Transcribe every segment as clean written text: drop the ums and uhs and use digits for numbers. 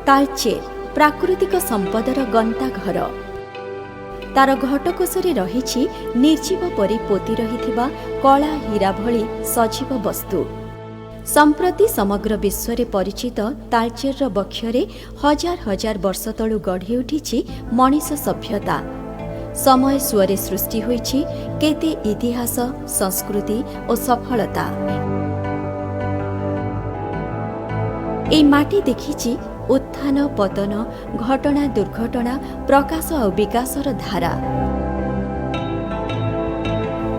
तालचेर प्राकृतिक संपदर गंताघर। तार घटकोशरे रहिछि निर्जीव परि पोति रहिथिबा कला हीरा भଳି सजीव वस्तु। संप्रति समग्र विश्व परिचित तालचेर वक्षरे हजार हजार वर्ष तलु गढ़ी उठिछि मनिष सभ्यता। समय सुअरे सृष्टि होइछि केते इतिहास, संस्कृति और सफलता। एई माटी देखिछि उत्थान पतन, घटना दुर्घटना, प्रकाश और विकासर धारा।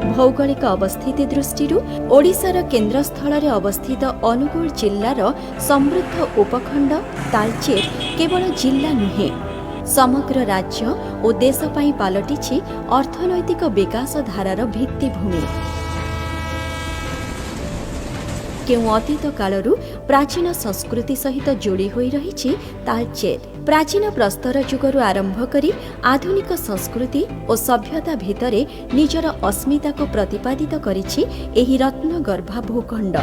भौगोलिक अवस्थिति दृष्टिरू ओडिशार केन्द्रस्थल अवस्थित अनुगुल जिल्लार समृद्ध उपखंड तालचेर केवल जिल्ला नुहे, समग्र राज्य और देश पई पालटिछि अर्थनैतिक विकास धारार भित्तिभूमि। केउ अतीत कालरू प्राचीन संस्कृति सहित जोड़ी होई रहिछि तालचेर। प्राचीन प्रस्तर युगरू आरंभ करी आधुनिक संस्कृति और सभ्यता भितरे निजर अस्मिता को प्रतिपादित करिछि एही रत्नगर्भा भूखंड।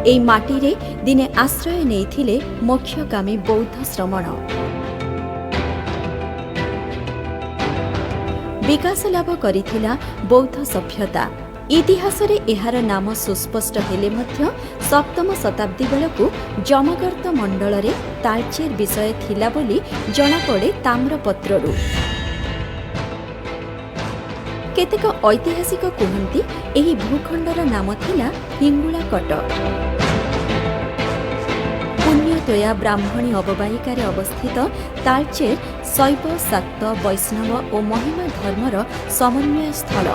एई माटीरे दिने आश्रय नेइथिले मोक्षकामी बौद्ध श्रमण। विकास लाभ करिथिला बौद्ध सभ्यता। इतिहास रे एहार नाम सुस्पष्ट हेले मध्य सप्तम शताब्दी बेलकु जमगर्त मंडल रे तालचेर विषय थिला बोली जଣା पड़े ताम्रपत्ररू। केतेक ऐतिहासिक कुहंती एही भूखंडर नाम थिला हिंगुलाकट। पुण्यतोया ब्राह्मणी अवबाहिकार अवस्थित तालचेर शैव, शाक्त, वैष्णव और महिमा धर्मर समन्वय स्थल।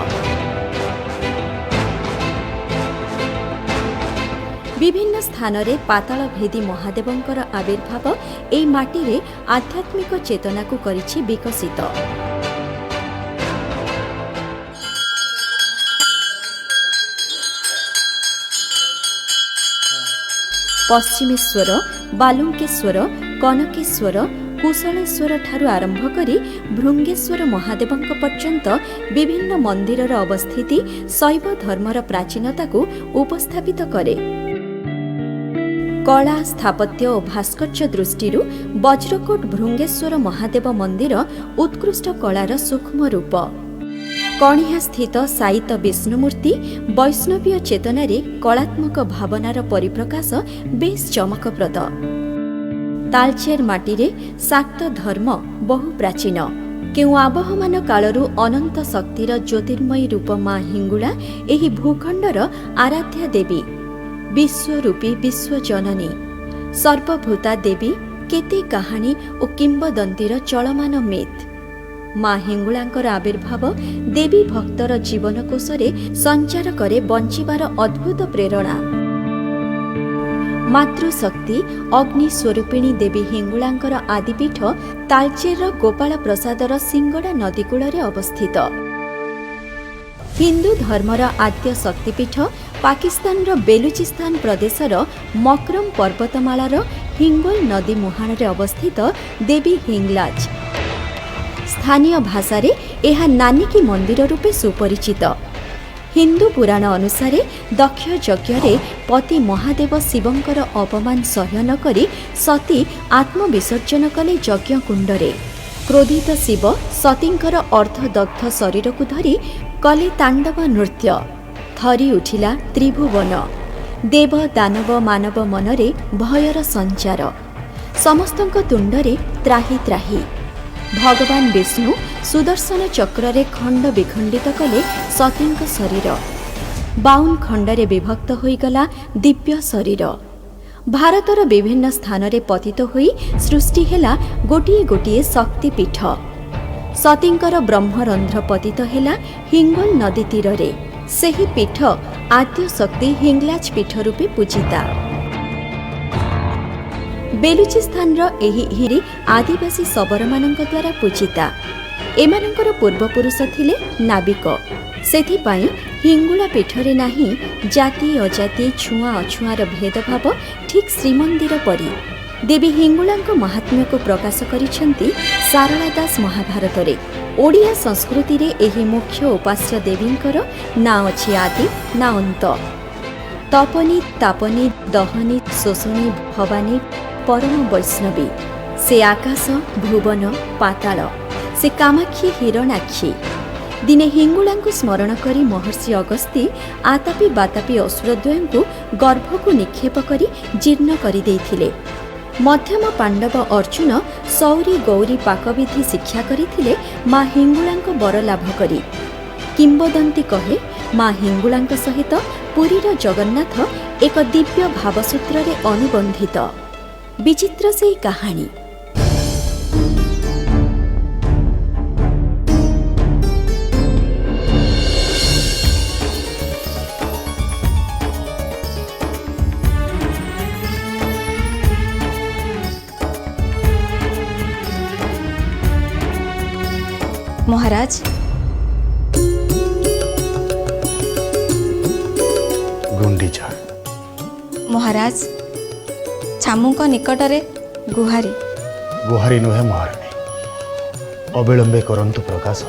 विभिन्न स्थान रे पाताल भेदी महादेवंकर आविर्भाव एई माटीरे आध्यात्मिक चेतना को करिछि विकसित। पश्चिमेश्वर, बालुंकेश्वर, कनकेश्वर, कुशलेश्वर ठारू आरंभ करी भृंगेश्वर महादेवंक पर्यंत विभिन्न मंदिरर अवस्थिति शैव धर्मर प्राचीनता को उपस्थापित करे। कला, स्थापत्य और भास्कर्य दृष्टिरू वज्रकोट भृंगेश्वर महादेव मंदिर उत्कृष्ट कलार सूक्ष्म रूप। कणिहा स्थित साईत विष्णुमूर्ति वैष्णवीय चेतनारे कलात्मक भावनार परिप्रकाश बेस चमकप्रद। तालचेर माटीरे शाक्त धर्म बहु प्राचीन। केउ आबहमान कालरू अनंत शक्तिर ज्योतिर्मयी रूप मां हिंगुला एही भूखंडर आराध्या देवी, विश्वरूपी विश्वजननी, सर्वभूता देवी। केते कहानी और किंबदंतीर चलमान मिथ। मां हिंगुलांकर आविर्भाव देवी भक्तर जीवनकोशरे संचार करे बंचिबार अद्भुत प्रेरणा। मातृशक्ति अग्नि स्वरूपिणी देवी हिंगुलांकर आदिपीठ तालचेर गोपाल प्रसादर सिंगड़ा नदीकूल अवस्थित। हिंदू धर्मर आद्य शक्तिपीठ पाकिस्तान बेलुचिस्तान प्रदेशर मकरम पर्वतमालार हिंगोल नदी मुहाण अवस्थित देवी हिंगलाज। स्थानीय भाषा रे एहा नानिकी मंदिर रूपे सुपरिचित। हिंदू पुराण अनुसार दक्ष यज्ञ पति महादेव शिवंकर अपमान सह्य न करी सती आत्मविसर्जन कले यज्ञ कुंडरे। क्रोधित शिव सतींकर अर्धदग्ध शरीर को धरी कले तांडव नृत्य। थरी उठिला त्रिभुवन। देव दानव मानव मनरे भयर संचार। समस्तंक तुंडरे त्राही त्राही। भगवान विष्णु सुदर्शन चक्र खंड विखंडित कले सतींक शरीर। 52 खंडरे विभक्त होईगला दिव्य शरीर। भारतर विभिन्न स्थान रे पतित होई सृष्टि हेला गोटिए गोटिए शक्तिपीठ। सतींकर ब्रह्मरंध्र पतित हेला हिंगोल नदी तीरे। सेही पीठ आद्य शक्ति हिंगलाज पीठ रूपे पूजिता। बेलुचिस्तान एही हिरी आदिवासी शबरमानंक द्वारा पूजिता। एमानंकर पूर्वपुरुष थिले नाविक। सेथिपाई हिंगुला पीठरे नाही जाति अजाति छुआ अछुआर भेदभाव ठीक श्रीमंदिर परी। देवी हिंगुलांक महात्म्य को प्रकाश करिसेंती सारला दास महाभारत रे। ओडिया संस्कृति रे एही मुख्य उपास्य देवींकर ना अछि आदि ना अंत। तपनी तापनी दहनी शोषणी भवानी परम वैष्णवी से आकाश भुवन पाताल से कामाक्षी हिरणाक्षी। दिने हिंगुला स्मरण करी महर्षि अगस्ती आतापी बातापी असुरद्वय को गर्भ को निक्षेप करी जीर्ण करि देइथिले। मध्यम पांडव अर्जुन सौरी गौरी पाकविधि शिक्षा करिथिले माँ हिंगुला बर लाभ करी। किंबदंती कहे माँ हिंगुला सहित पुरीर जगन्नाथ एक दिव्य भावसूत्र रे अनुबंधित। विचित्र से कहानी। महाराज गुंडीचा महाराज छामुक निकटरे गुहारी गुहारी नुहे महाराणी अविलंबे करंतु प्रकाश।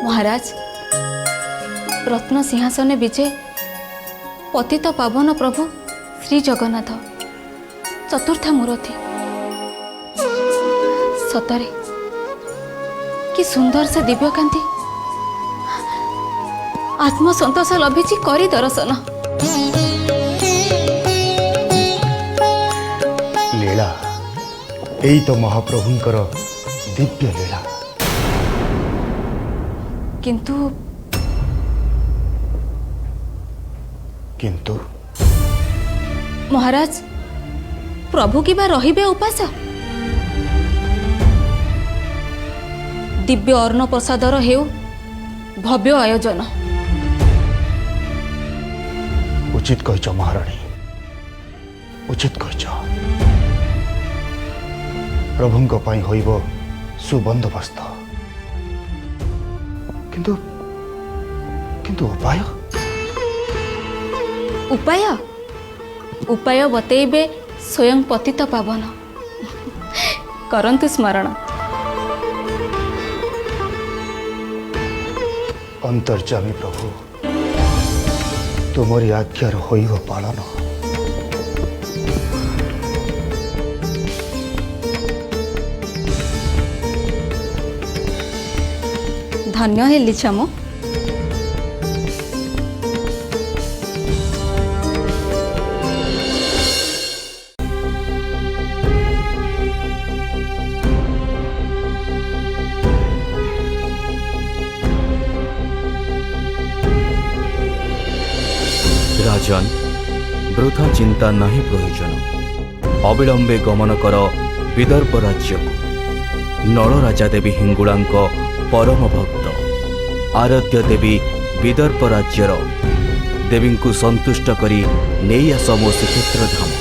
महाराज रत्न सिंहासन विजय पतित पावन प्रभु श्री जगन्नाथ चतुर्था मूर्ति सतरे कि सुंदर से दिव्यकांति आत्मसंतोष लभिची करी दर्शन। लीला यही तो महाप्रभुंकर दिव्य लीला। किंतु किंतु महाराज प्रभु की बा रहिबे उपास दिव्य अर्ण प्रसादर हेउ भव्य आयोजन। उचित कहच महाराणी उचित कहच। प्रभुंक पई होइबो सुबंदोबस्त किंतु किंतु उपाय उपाय उपाय बतेइबे स्वयं पतित पावन करंतु स्मरण। अंतर्जामी प्रभु तुमरी आज्ञार होइबो पालन। धन्य हेली छमो। राजन वृथा चिंता नहीं प्रयोजन अविलंबे गमन कर विदर्भ राज्य को। नल राजा देवी हिंगुलांक परम भक्त आराध्य देवी विदर्भ राज्यर देवी को संतुष्ट करी नहीं आस मो श्रीक्षेत्र धाम।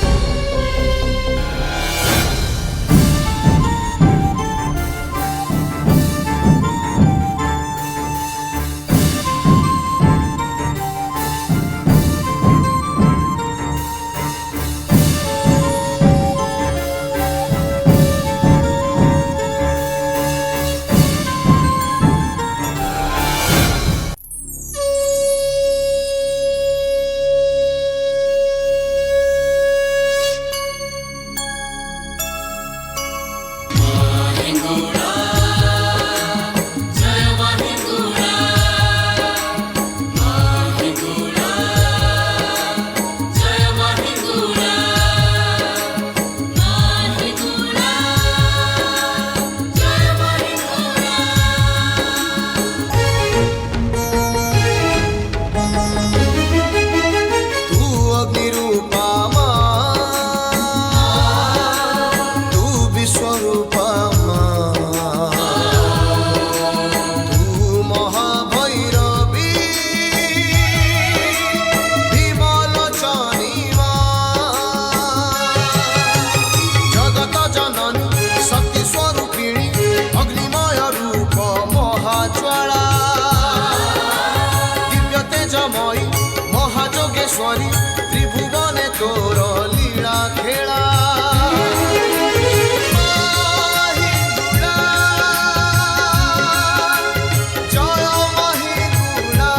त्रिभुवने तोर लीला खेला जय महिगुणा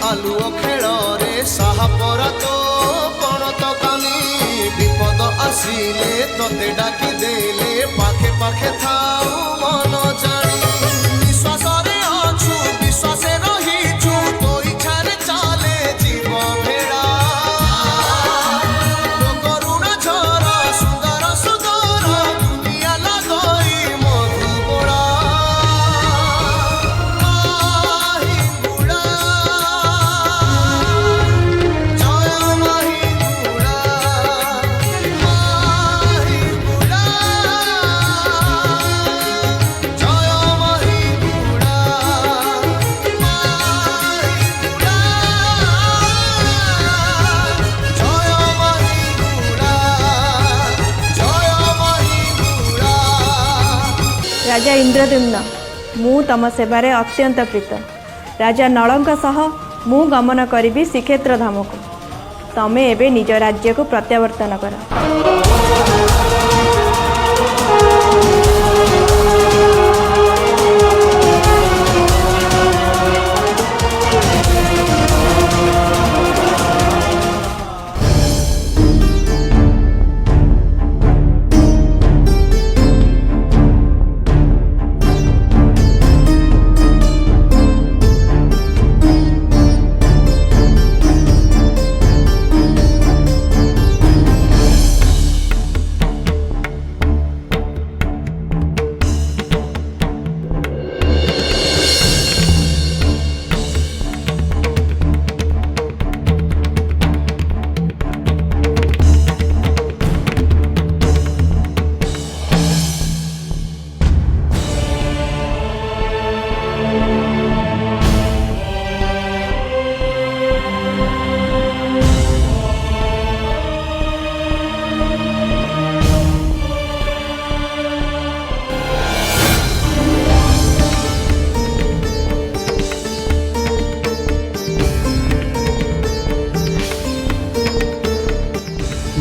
ଆଲୁଅ ଖେଳରେ ସାହା ପରା ତୋ ପଣତ କାନି ବିପଦ ଆସିଲେ ତତେ ଡାକି ଦେଲେ ପାଖେ ପାଖେ ଥାଉ ମନ ଜାଣି ବିଶ୍ୱାସରେ ଅଛୁ ବିଶ୍ୱାସେ ରହିଛୁ ତୋ ଇଚ୍ଛାରେ ଚାଲେ ଯିବ ଭେଳା ତୋ କରୁଣା ଝର ସୁନ୍ଦର ସୁନ୍ଦର ଦୁନିଆ ଲାଗଇ ମଧୁବୋଳା ମାହି ବୁଢ଼ା ଜୟ ମାହି ବୁଢ଼ା ମାହି ବୁଢ଼ା ଜୟ ମାହି ବୁଢ଼ା राजा इंद्रद्युम्न मु तम सेवारे अत्यंत प्रीत राजा नलंक सह मु गमन करी श्रीक्षेत्र धाम को तमे एबे निज राज्य को प्रत्यावर्तन कर।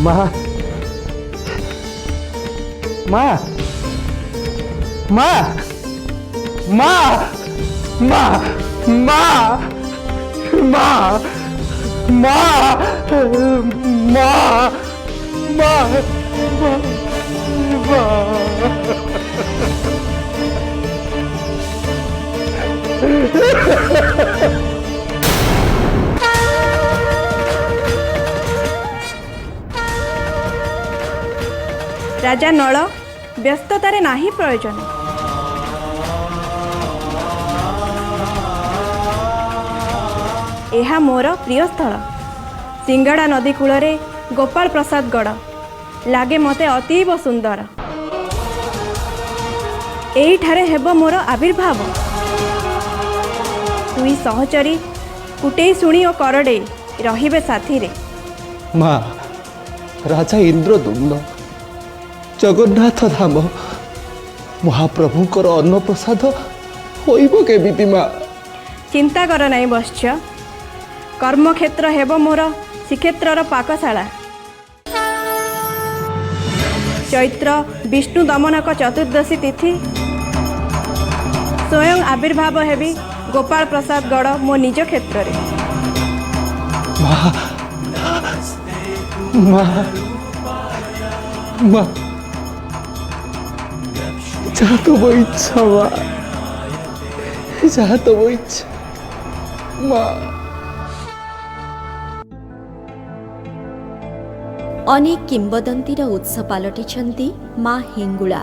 माँ माँ माँ माँ माँ माँ माँ माँ माँ राजा नल व्यस्ततारे नाही प्रयोजन एहा मोर प्रिय स्थल सिंगड़ा नदी कूलरे गोपाल प्रसाद गड़ लागे मते अतीव सुंदर एठारे हेब मोर आविर्भाव तुई सहचरी कुटे शुणी और करडे रहिबे साथी रे। माँ राजा इंद्रद्युम्न जगन्नाथ धाम महाप्रभुंकर अन्नप्रसाद होइबो केमिति माँ। चिंता कर नहीं बश्य कर्मक्षेत्र हेब मोर श्रीक्षेत्रर पाकशाला चैत्र विष्णु दमनक चतुर्दशी तिथि स्वयं आविर्भाव हेबी गोपाल प्रसाद गड़ मो निज क्षेत्र रे। माँ माँ माँ जहाँ तो वो इच्छा माँ जहाँ तो वो इच्छा माँ। अनेक किंबदंतीर उत्स पालटिछन्ति माँ हिंगुला।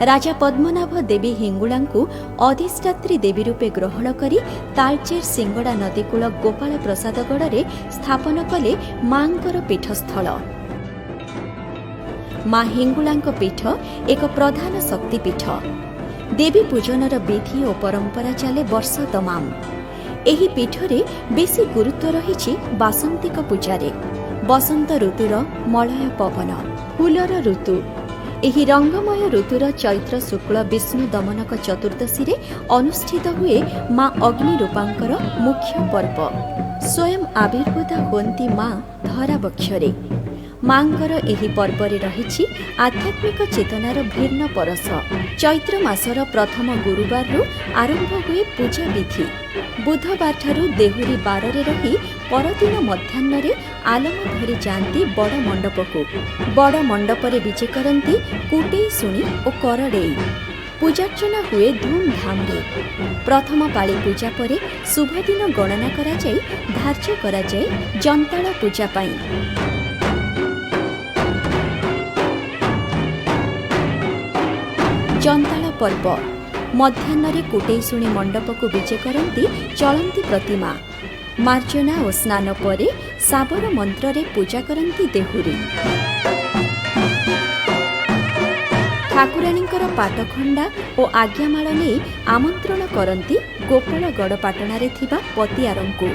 राजा पद्मनाभ देवी हिंगुलांकु अधिष्ठात्री देवी रूपे ग्रहण करी तालचेर सिंगड़ा नदीकूल गोपाल प्रसादगढ़ स्थापन कले मांकर पीठस्थल। माँ हिंगुलांक पीठ एक प्रधान शक्तिपीठ। देवी पूजनर विधि और परंपरा चले वर्ष तमाम। एही पीठरे बेसी गुरुत्व रहिछि बासंतिक पूजारे। बसंत ऋतुर मलय पवन फूलर ऋतु एही रंगमय ऋतुर चैत्र शुक्ल विष्णु दमनक चतुर्दशी रे अनुष्ठित हुए माँ अग्नि रूपांकर मुख्य पर्व। स्वयं आविर्भूता हुअन्ति माँ धरावक्षरे। ମାଙ୍କର ଏହି ପର୍ବରେ ରହିଛି ଆଧ୍ୟାତ୍ମିକ ଚେତନାର ଭିନ୍ନ ପରଶ। ଚୈତ୍ର ମାସର ପ୍ରଥମ ଗୁରୁବାରରୁ ଆରମ୍ଭ ହୁଏ ପୂଜା ବିଧି। ବୁଧବାରଠାରୁ ଦେହୁରୀ ବାରରେ ରହି ପରଦିନ ମଧ୍ୟାହ୍ନରେ ଆଲମ ଧରି ଯାଆନ୍ତି ବଡ଼ ମଣ୍ଡପକୁ। ବଡ଼ ମଣ୍ଡପରେ ବିଜେ କରନ୍ତି କୁଟେଇ ଶୁଣି ଓ କରଡ଼େଇ। ପୂଜାର୍ଚ୍ଚନା ହୁଏ ଧୁମ୍‌ଧାମ୍‌ରେ। ପ୍ରଥମ ପାଳି ପୂଜା ପରେ ଶୁଭଦିନ ଗଣନା କରାଯାଇ ଧାର୍ଯ୍ୟ କରାଯାଏ ଜନ୍ତାଳ ପୂଜା ପାଇଁ। ଜନ୍ତାଳ ପର୍ବ ମଧ୍ୟାହ୍ନରେ କୁଟେଇ ଶୁଣି ମଣ୍ଡପକୁ ବିଜେ କରନ୍ତି ଚଳନ୍ତି ପ୍ରତିମା। ମାର୍ଜନା ଓ ସ୍ନାନ ପରେ ଶାବର ମନ୍ତ୍ରରେ ପୂଜା କରନ୍ତି ଦେହୁରୀ। ଠାକୁରାଣୀଙ୍କର ପାଟଖଣ୍ଡା ଓ ଆଜ୍ଞାମାଳ ନେଇ ଆମନ୍ତ୍ରଣ କରନ୍ତି ଗୋପାଳଗଡ଼ ପାଟଣାରେ ଥିବା ପତିଆରଙ୍କୁ।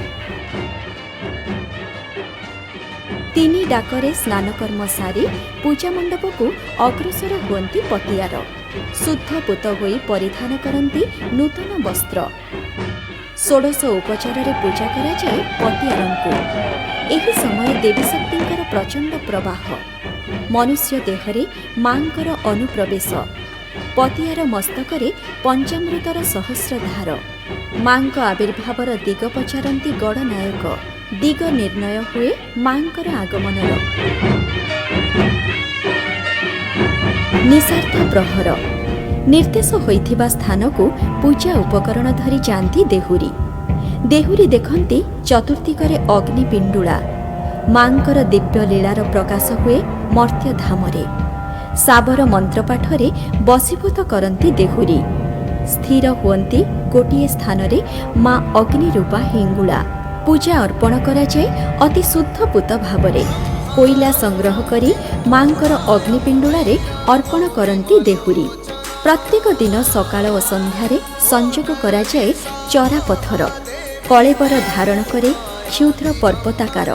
ତିନି ଡାକରେ ସ୍ନାନକର୍ମ ସାରି ପୂଜା ମଣ୍ଡପକୁ ଅଗ୍ରସର ହୁଅନ୍ତି ପତିଆର। ଶୁଦ୍ଧ ପୂତ ହୋଇ ପରିଧାନ କରନ୍ତି ନୂତନ ବସ୍ତ୍ର। ଷୋଡ଼ଶ ଉପଚାରରେ ପୂଜା କରାଯାଏ ପତିଆରଙ୍କୁ। ଏହି ସମୟ ଦେବୀଶକ୍ତିଙ୍କର ପ୍ରଚଣ୍ଡ ପ୍ରବାହ। ମନୁଷ୍ୟ ଦେହରେ ମାଙ୍କର ଅନୁପ୍ରବେଶ। ପତିଆର ମସ୍ତକରେ ପଞ୍ଚାମୃତର ସହସ୍ରଧାର। ମାଙ୍କ ଆବିର୍ଭାବର ଦିଗ ପଚାରନ୍ତି ଗଡ଼ନାୟକ। ଦିଗ ନିର୍ଣ୍ଣୟ ହୁଏ ମାଙ୍କର ଆଗମନର। ନିଶାର୍ଥ ପ୍ରହର ନିର୍ଦ୍ଦେଶ ହୋଇଥିବା ସ୍ଥାନକୁ ପୂଜା ଉପକରଣ ଧରି ଯାଆନ୍ତି ଦେହୁରୀ। ଦେହୁରୀ ଦେଖନ୍ତି ଚତୁର୍ଦିଗରେ ଅଗ୍ନି ପିଣ୍ଡୁଳା। ମାଙ୍କର ଦିବ୍ୟ ଲୀଳାର ପ୍ରକାଶ ହୁଏ ମର୍ତ୍ତ୍ୟଧାମରେ। ଶାବର ମନ୍ତ୍ରପାଠରେ ବଶୀଭୂତ କରନ୍ତି ଦେହୁରୀ। ସ୍ଥିର ହୁଅନ୍ତି ଗୋଟିଏ ସ୍ଥାନରେ ମା ଅଗ୍ନିରୂପା ହିଙ୍ଗୁଳା। ପୂଜା ଅର୍ପଣ କରାଯାଏ ଅତି ଶୁଦ୍ଧପୂତ ଭାବରେ। କୋଇଲା ସଂଗ୍ରହ କରି ମାଙ୍କର ଅଗ୍ନିପିଣ୍ଡୁଳାରେ ଅର୍ପଣ କରନ୍ତି ଦେହୁରୀ। ପ୍ରତ୍ୟେକ ଦିନ ସକାଳ ଓ ସନ୍ଧ୍ୟାରେ ସଂଯୋଗ କରାଯାଏ ଚରା ପଥର। କଳେବର ଧାରଣ କରେ କ୍ଷୁଦ୍ର ପର୍ବତାକାର।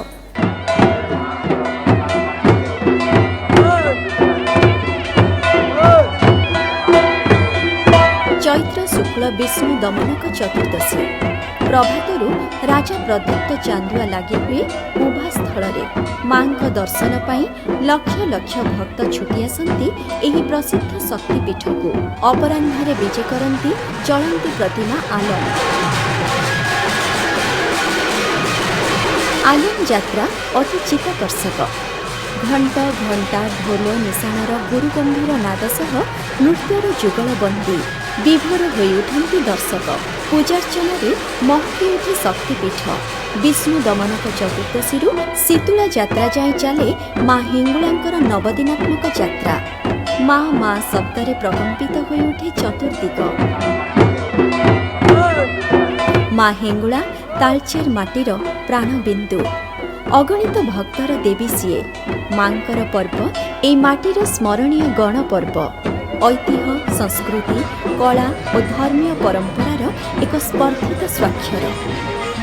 ଚୈତ୍ର ଶୁକ୍ଳ ବିଷ୍ଣୁ ଦମନକ ଚତୁର୍ଦ୍ଦଶୀ ପ୍ରଭାତରୁ ରାଜା ପ୍ରଦୀପ୍ତ ଚାନ୍ଦୁଆ ଲାଗି ହୁଏ ଉଭା ସ୍ଥଳରେ। ମାଙ୍କ ଦର୍ଶନ ପାଇଁ ଲକ୍ଷ ଲକ୍ଷ ଭକ୍ତ ଛୁଟି ଆସନ୍ତି ଏହି ପ୍ରସିଦ୍ଧ ଶକ୍ତିପୀଠକୁ। ଅପରାହ୍ନରେ ବିଜେ କରନ୍ତି ଚଳନ୍ତି ପ୍ରତିମା ଆଲମ। ଆଲମ ଯାତ୍ରା ଅତି ଚିତ୍ତାକର୍ଷକ। ଘଣ୍ଟ ଘଣ୍ଟା ଢୋଲ ନିଶାଣର ଗୁରୁଗମ୍ଭୀର ନାଦ ସହ ନୃତ୍ୟର ଯୁଗଳବନ୍ଦୀ। ବିଭୋର ହୋଇ ଉଠନ୍ତି ଦର୍ଶକ। ପୂଜାର୍ଚ୍ଚନାରେ ମହକି ଉଠେ ଶକ୍ତିପୀଠ। ବିଷ୍ଣୁ ଦମନକ ଚତୁର୍ଦ୍ଦଶୀରୁ ଶୀତୁଳା ଯାତ୍ରା ଯାଏଁ ଚାଲେ ମା ହିଙ୍ଗୁଳାଙ୍କର ନବଦିନାତ୍ମକ ଯାତ୍ରା। ମା ମା ଶବ୍ଦରେ ପ୍ରକମ୍ପିତ ହୋଇ ଉଠେ ଚତୁର୍ଦିଗ। ମା ହିଙ୍ଗୁଳା ତାଳଚେର ମାଟିର ପ୍ରାଣବିନ୍ଦୁ। ଅଗଣିତ ଭକ୍ତର ଦେବୀ ସିଏ। ମାଙ୍କର ପର୍ବ ଏହି ମାଟିର ସ୍ମରଣୀୟ ଗଣପର୍ବ। ଐତିହ୍ୟ ସଂସ୍କୃତି କଳା ଓ ଧର୍ମୀୟ ପରମ୍ପରାର ଏକ ସ୍ପର୍ଦ୍ଧିତ ସ୍ୱାକ୍ଷର।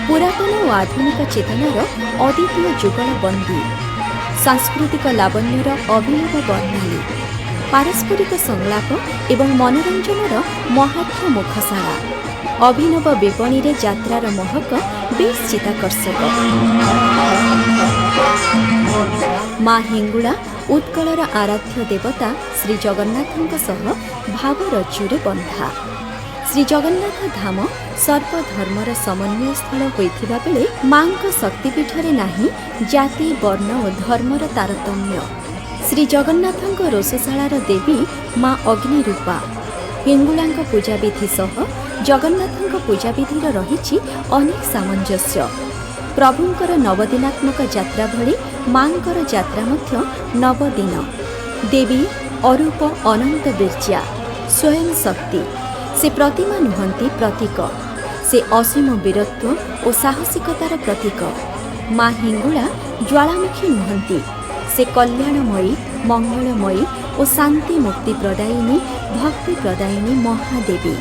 ପୁରାତନ ଓ ଆଧୁନିକ ଚେତନାର ଅଦ୍ୱିତୀୟ ଯୁଗଳବନ୍ଦୀ। ସାଂସ୍କୃତିକ ଲାବଣ୍ୟର ଅଭିନବ ବର୍ଣ୍ଣାଳୀ। ପାରସ୍ପରିକ ସଂଳାପ ଏବଂ ମନୋରଞ୍ଜନର ମହାତ୍ମ ମୁଖଶାଳା। ଅଭିନବ ବିପଣୀରେ ଯାତ୍ରାର ମହକ ବେଶ୍ ଚିତ୍ତାକର୍ଷକ। ମା ହିଙ୍ଗୁଳା ଉତ୍କଳର ଆରାଧ୍ୟ ଦେବତା ଶ୍ରୀ ଜଗନ୍ନାଥଙ୍କ ସହ ଭାବରଜ୍ଜୁରେ ବନ୍ଧା। ଶ୍ରୀ ଜଗନ୍ନାଥ ଧାମ ସର୍ବଧର୍ମର ସମନ୍ୱୟ ସ୍ଥଳ ହୋଇଥିବା ବେଳେ ମାଙ୍କ ଶକ୍ତିପୀଠରେ ନାହିଁ ଜାତି ବର୍ଣ୍ଣ ଓ ଧର୍ମର ତାରତମ୍ୟ। ଶ୍ରୀ ଜଗନ୍ନାଥଙ୍କ ରୋଷଶାଳାର ଦେବୀ ମା ଅଗ୍ନିରୂପା। ହିଙ୍ଗୁଳାଙ୍କ ପୂଜାବିଧି ସହ ଜଗନ୍ନାଥଙ୍କ ପୂଜାବିଧିର ରହିଛି ଅନେକ ସାମଞ୍ଜସ୍ୟ। ପ୍ରଭୁଙ୍କର ନବଦିନାତ୍ମକ ଯାତ୍ରା ଭଳି ମାଙ୍କର ଯାତ୍ରା ମଧ୍ୟ ନବଦିନ। ଦେବୀ ଅରୂପ ଅନନ୍ତ ବୀର୍ଯ୍ୟା ସ୍ୱୟଂ ଶକ୍ତି। ସେ ପ୍ରତିମା ନୁହନ୍ତି ପ୍ରତୀକ। ସେ ଅସୀମ ବୀରତ୍ୱ ଓ ସାହସିକତାର ପ୍ରତୀକ। ମା ହିଙ୍ଗୁଳା ଜ୍ୱାଳାମୁଖୀ ନୁହନ୍ତି। ସେ କଲ୍ୟାଣମୟୀ ମଙ୍ଗଳମୟୀ ଓ ଶାନ୍ତି ମୁକ୍ତି ପ୍ରଦାୟିନୀ ଭକ୍ତି ପ୍ରଦାୟିନୀ ମହାଦେବୀ।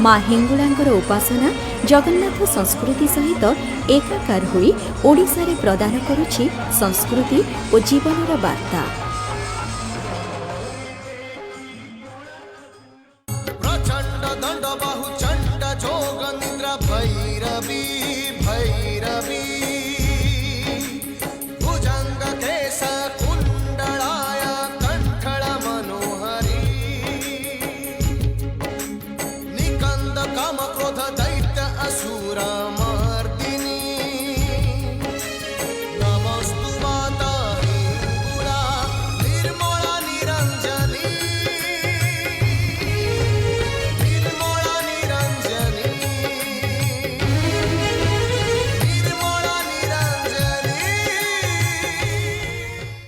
ମା ହିଙ୍ଗୁଳାଙ୍କର ଉପାସନା ଜଗନ୍ନାଥ ସଂସ୍କୃତି ସହିତ ଏକାକାର ହୋଇ ଓଡ଼ିଶାରେ ପ୍ରଦାନ କରୁଛି ସଂସ୍କୃତି ଓ ଜୀବନର ବାର୍ତ୍ତା।